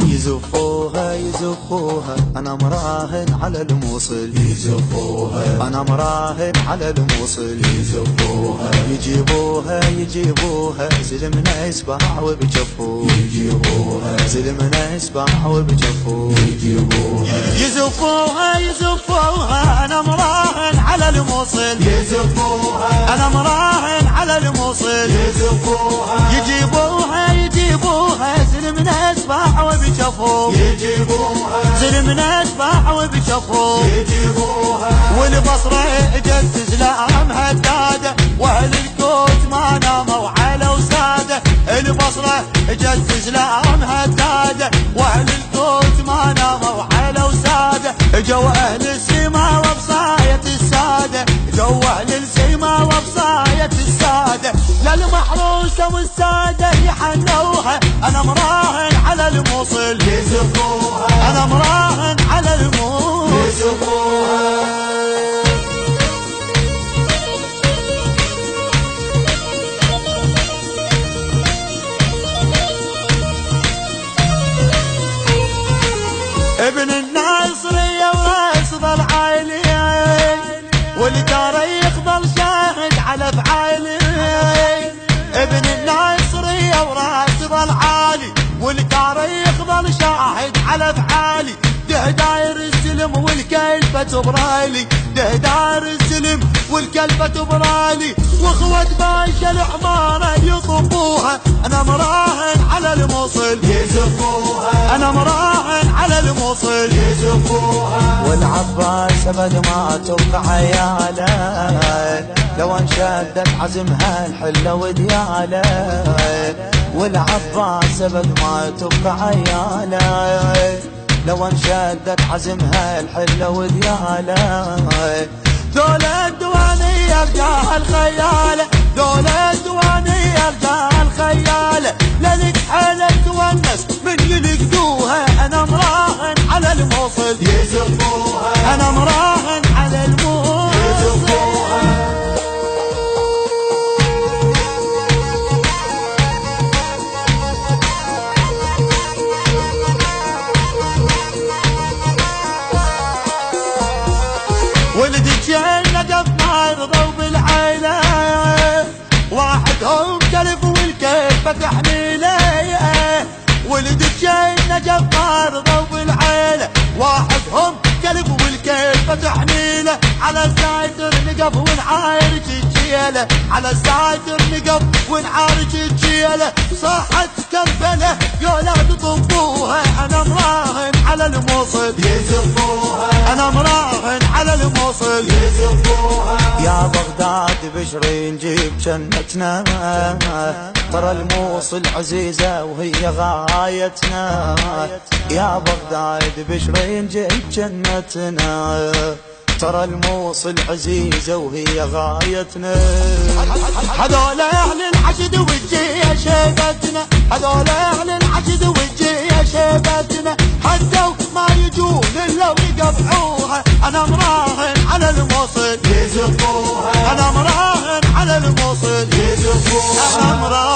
يزفوها يزفوها أنا مراهن على الموصل، يزفوها أنا مراهن على الموصل، يزفوها يجيبوها يجيبوها زلمنا يسبح وبجفوه، يجيبوها زلمنا يسبح وبجفوه، يجيبوها يزفوها يزفوها أنا مراهن على الموصل، يزفوها أنا مراهن على الموصل، يزفوها يجيبوها يجيبوها زلمنا يسبح وبجفوه، يجيبوها زلمنا يسبح وبجفوه، يجيبوها والبصرة اجت زلام هدادة واهل الكوت ما ناموا على وسادة، البصرة اجت زلام هدادة واهل الكوت ما ناموا على وسادة، جو اهل السما وبصاية السادة، جو اهل السما وبصاية السادة، للمحروسة والسادة يحنوها انا مراهن على الموصل، يزفوها انا مراهن على الموصل، يزفوها ابن الناصرية وراس ظل عالي، والتاريخ ظل شاهد على افعالي، ابن الناصرية وراس ظل عالي، والتاريخ ظل شاهد على افعالي، ده داير السلم والكلبة تبرالي، ده داير السلم والكلبة تبرالي، واخوة باشا العمارة يطبوها انا مراهن على الموصل، يزفوها انا مراهن على الموصل، يزفوها والعباس ابد ما تبقى عياله، لو انشدت عزمها الحله ودياله، والعباس ابد ما تبقى عياله، لو انشدت عزمها الحله ودياله، دولة الديوانية رجال الخيالة، دولة الديوانية رجال الخيالة، ليلك حالة تونس من يلقدوها انا مراهن على الموصل، يزفوها انا مراهن على الموصل، يزفوها ولد الجنة قف ما يرضوا بالعيلة، واحدهم كلف والكلفة تحميله، ولد الجنة قف ما يرضوا بالعيلة، واحدهم كلف والكلفة تحميله، على السايتر نقف ونعارج الجيلة، على السايتر نقف ونعارج الجيلة، صاحت كربلة يولاد طبوها انا مراهن على الموصل، يزفوها انا مراهن على الموصل، يزفوها يا بغداد بشري نجيب جنتنا، ترى الموصل عزيزة وهي غايتنا، يا بغداد بشري نجيب جنتنا، ترى الموصل عزيزة وهي غايتنا، هذول اهل الحشد والجيه شيبتنا، هذول اهل الحشد والجيه شيبتنا، حدوا ما يجون الا ويقطعوها انا مراهن على الموصل، يزفوها انا مراهن على الموصل، يزفوها انا مراهن